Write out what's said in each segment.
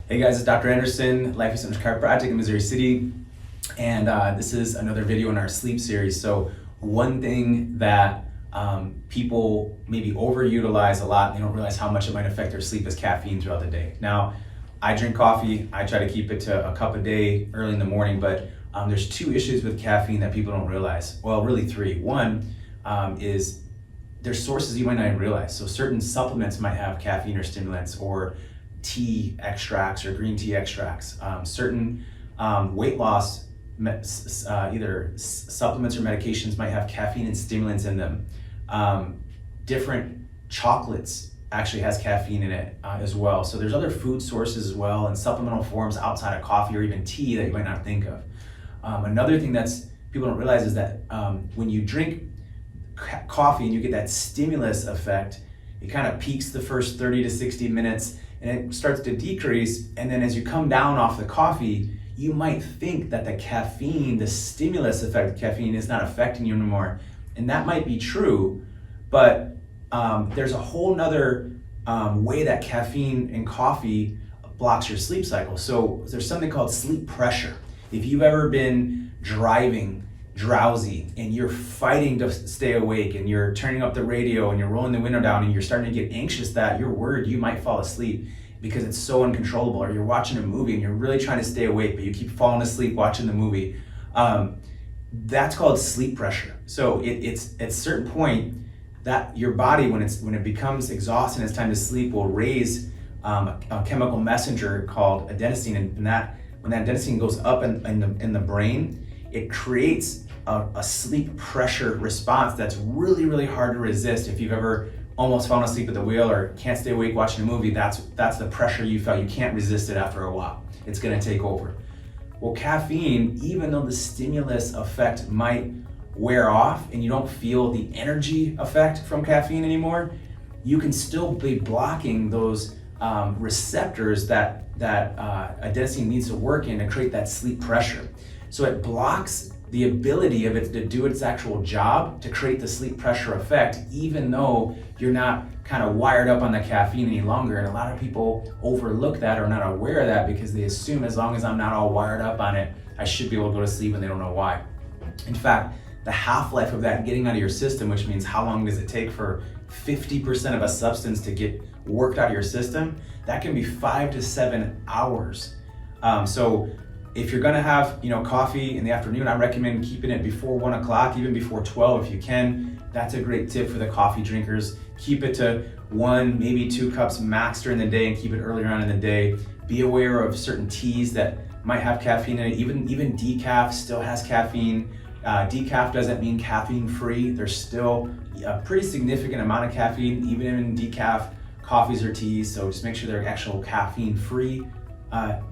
Hey guys, it's Dr. Anderson, Life Center Chiropractic in Missouri City, and this is another video in our sleep series. So one thing that people maybe overutilize a lot, they don't realize how much it might affect their sleep, is caffeine throughout the day. Now, I drink coffee. I try to keep it to a cup a day early in the morning, but there's two issues with caffeine that people don't realize. Well, really three. One is there's sources you might not even realize. So certain supplements might have caffeine or stimulants, or tea extracts or green tea extracts. Certain weight loss either supplements or medications might have caffeine and stimulants in them. Different chocolates actually has caffeine in it as well. So there's other food sources as well, and supplemental forms outside of coffee or even tea that you might not think of. Another thing that's people don't realize is that when you drink coffee and you get that stimulus effect, it kind of peaks the first 30 to 60 minutes and it starts to decrease, and then as you come down off the coffee, you might think that the caffeine, the stimulus effect of caffeine, is not affecting you anymore. And that might be true, but there's a whole nother way that caffeine in coffee blocks your sleep cycle. So there's something called sleep pressure. If you've ever been driving drowsy and you're fighting to stay awake and you're turning up the radio and you're rolling the window down and you're starting to get anxious that you're worried you might fall asleep because it's so uncontrollable, or you're watching a movie and you're really trying to stay awake but you keep falling asleep watching the movie, that's called sleep pressure. So it's at a certain point that your body, when it becomes exhausted and it's time to sleep, will raise a chemical messenger called adenosine, and that when that adenosine goes up in the brain, it creates a sleep pressure response that's really, really hard to resist. If you've ever almost fallen asleep at the wheel or can't stay awake watching a movie, that's the pressure you felt. You can't resist it after a while. It's gonna take over. Well, caffeine, even though the stimulus effect might wear off and you don't feel the energy effect from caffeine anymore, you can still be blocking those receptors that adenosine needs to work in to create that sleep pressure. So it blocks the ability of it to do its actual job to create the sleep pressure effect, even though you're not kind of wired up on the caffeine any longer. And a lot of people overlook that or are not aware of that because they assume as long as I'm not all wired up on it, I should be able to go to sleep, and they don't know why. In fact, the half-life of that getting out of your system, which means how long does it take for 50% of a substance to get worked out of your system, that can be 5 to 7 hours. So if you're gonna have coffee in the afternoon, I recommend keeping it before 1 o'clock, even before 12 if you can. That's a great tip for the coffee drinkers. Keep it to 1, maybe 2 cups max during the day, and keep it earlier on in the day. Be aware of certain teas that might have caffeine in it. Even decaf still has caffeine. Decaf doesn't mean caffeine-free. There's still a pretty significant amount of caffeine, even in decaf coffees or teas. So just make sure they're actual caffeine-free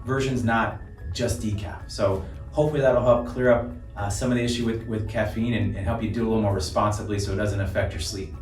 versions, not just decaf. So hopefully that'll help clear up some of the issue with caffeine and help you do a little more responsibly so it doesn't affect your sleep.